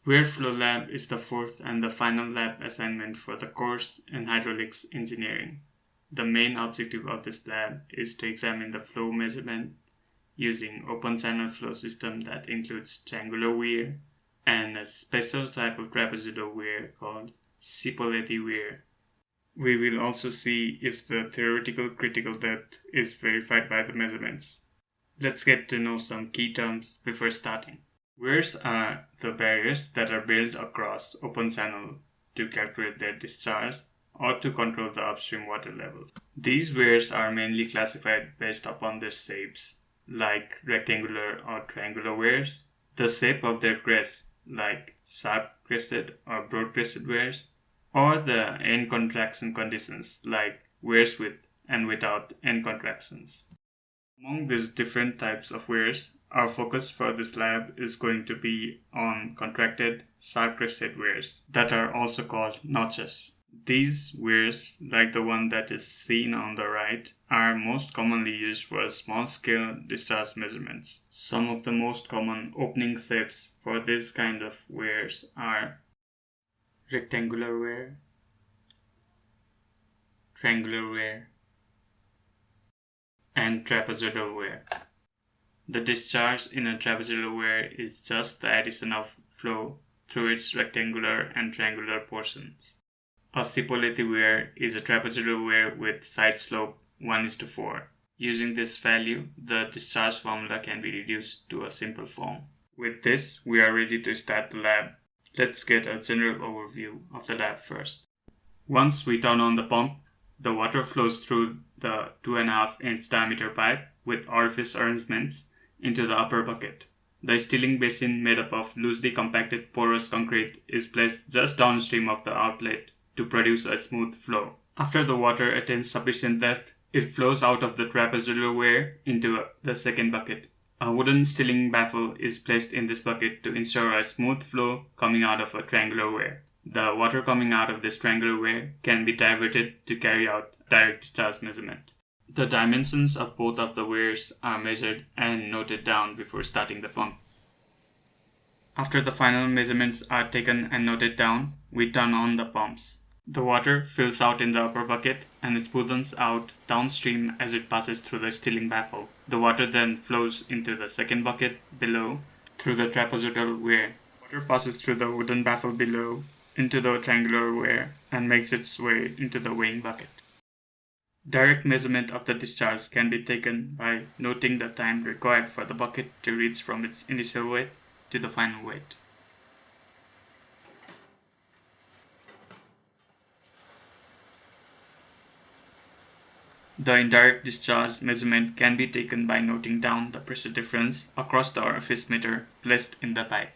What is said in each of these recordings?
Weir Flow Lab is the fourth and the final lab assignment for the course in hydraulics engineering. The main objective of this lab is to examine the flow measurement using open channel flow system that includes triangular weir and a special type of trapezoidal weir called Cipolletti weir. We will also see if the theoretical critical depth is verified by the measurements. Let's get to know some key terms before starting. Weirs are the barriers that are built across open channel to calculate their discharge or to control the upstream water levels. These weirs are mainly classified based upon their shapes, like rectangular or triangular weirs, the shape of their crest, like sharp-crested or broad-crested weirs, or the end contraction conditions, like weirs with and without end contractions. Among these different types of weirs, our focus for this lab is going to be on contracted sharp-crested weirs that are also called notches. These weirs, like the one that is seen on the right, are most commonly used for small-scale discharge measurements. Some of the most common opening shapes for this kind of weirs are rectangular weir, triangular weir, and trapezoidal weir. The discharge in a trapezoidal weir is just the addition of flow through its rectangular and triangular portions. A Cipolletti weir is a trapezoidal weir with side slope 1:4. Using this value, the discharge formula can be reduced to a simple form. With this, we are ready to start the lab. Let's get a general overview of the lab first. Once we turn on the pump, the water flows through the 2.5-inch diameter pipe with orifice arrangements into the upper bucket. The stilling basin made up of loosely compacted porous concrete is placed just downstream of the outlet to produce a smooth flow. After the water attains sufficient depth, it flows out of the trapezoidal weir into the second bucket. A wooden stilling baffle is placed in this bucket to ensure a smooth flow coming out of a triangular weir. The water coming out of this triangular weir can be diverted to carry out direct discharge measurement. The dimensions of both of the weirs are measured and noted down before starting the pump. After the final measurements are taken and noted down, we turn on the pumps. The water fills out in the upper bucket and smoothens out downstream as it passes through the stilling baffle. The water then flows into the second bucket below through the trapezoidal weir. Water passes through the wooden baffle below into the triangular weir and makes its way into the weighing bucket. Direct measurement of the discharge can be taken by noting the time required for the bucket to reach from its initial weight to the final weight. The indirect discharge measurement can be taken by noting down the pressure difference across the orifice meter placed in the pipe.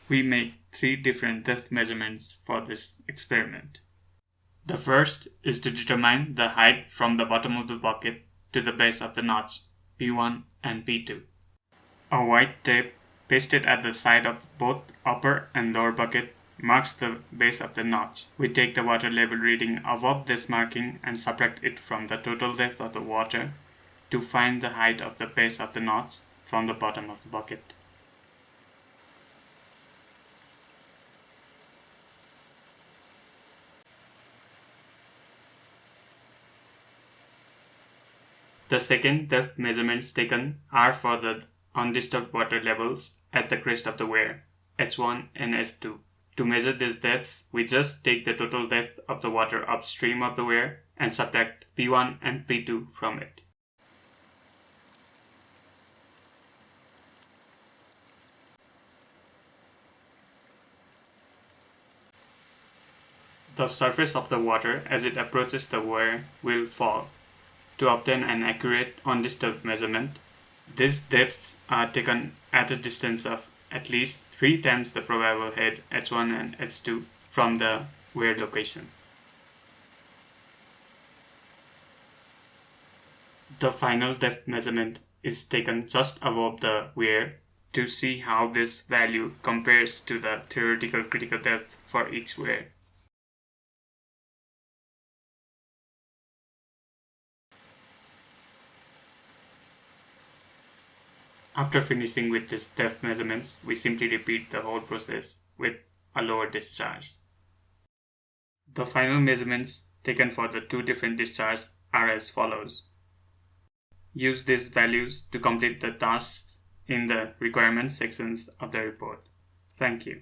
We make 3 different depth measurements for this experiment. The first is to determine the height from the bottom of the bucket to the base of the notch, P1 and P2. A white tape pasted at the side of both upper and lower bucket marks the base of the notch. We take the water level reading above this marking and subtract it from the total depth of the water to find the height of the base of the notch from the bottom of the bucket. The second depth measurements taken are for the undisturbed water levels at the crest of the weir, H1 and H2. To measure these depths, we just take the total depth of the water upstream of the weir and subtract P1 and P2 from it. The surface of the water as it approaches the weir will fall. To obtain an accurate undisturbed measurement, these depths are taken at a distance of at least 3 times the probable head H1 and H2 from the weir location. The final depth measurement is taken just above the weir to see how this value compares to the theoretical critical depth for each weir. After finishing with these depth measurements, we simply repeat the whole process with a lower discharge. The final measurements taken for the two different discharges are as follows. Use these values to complete the tasks in the requirements sections of the report. Thank you.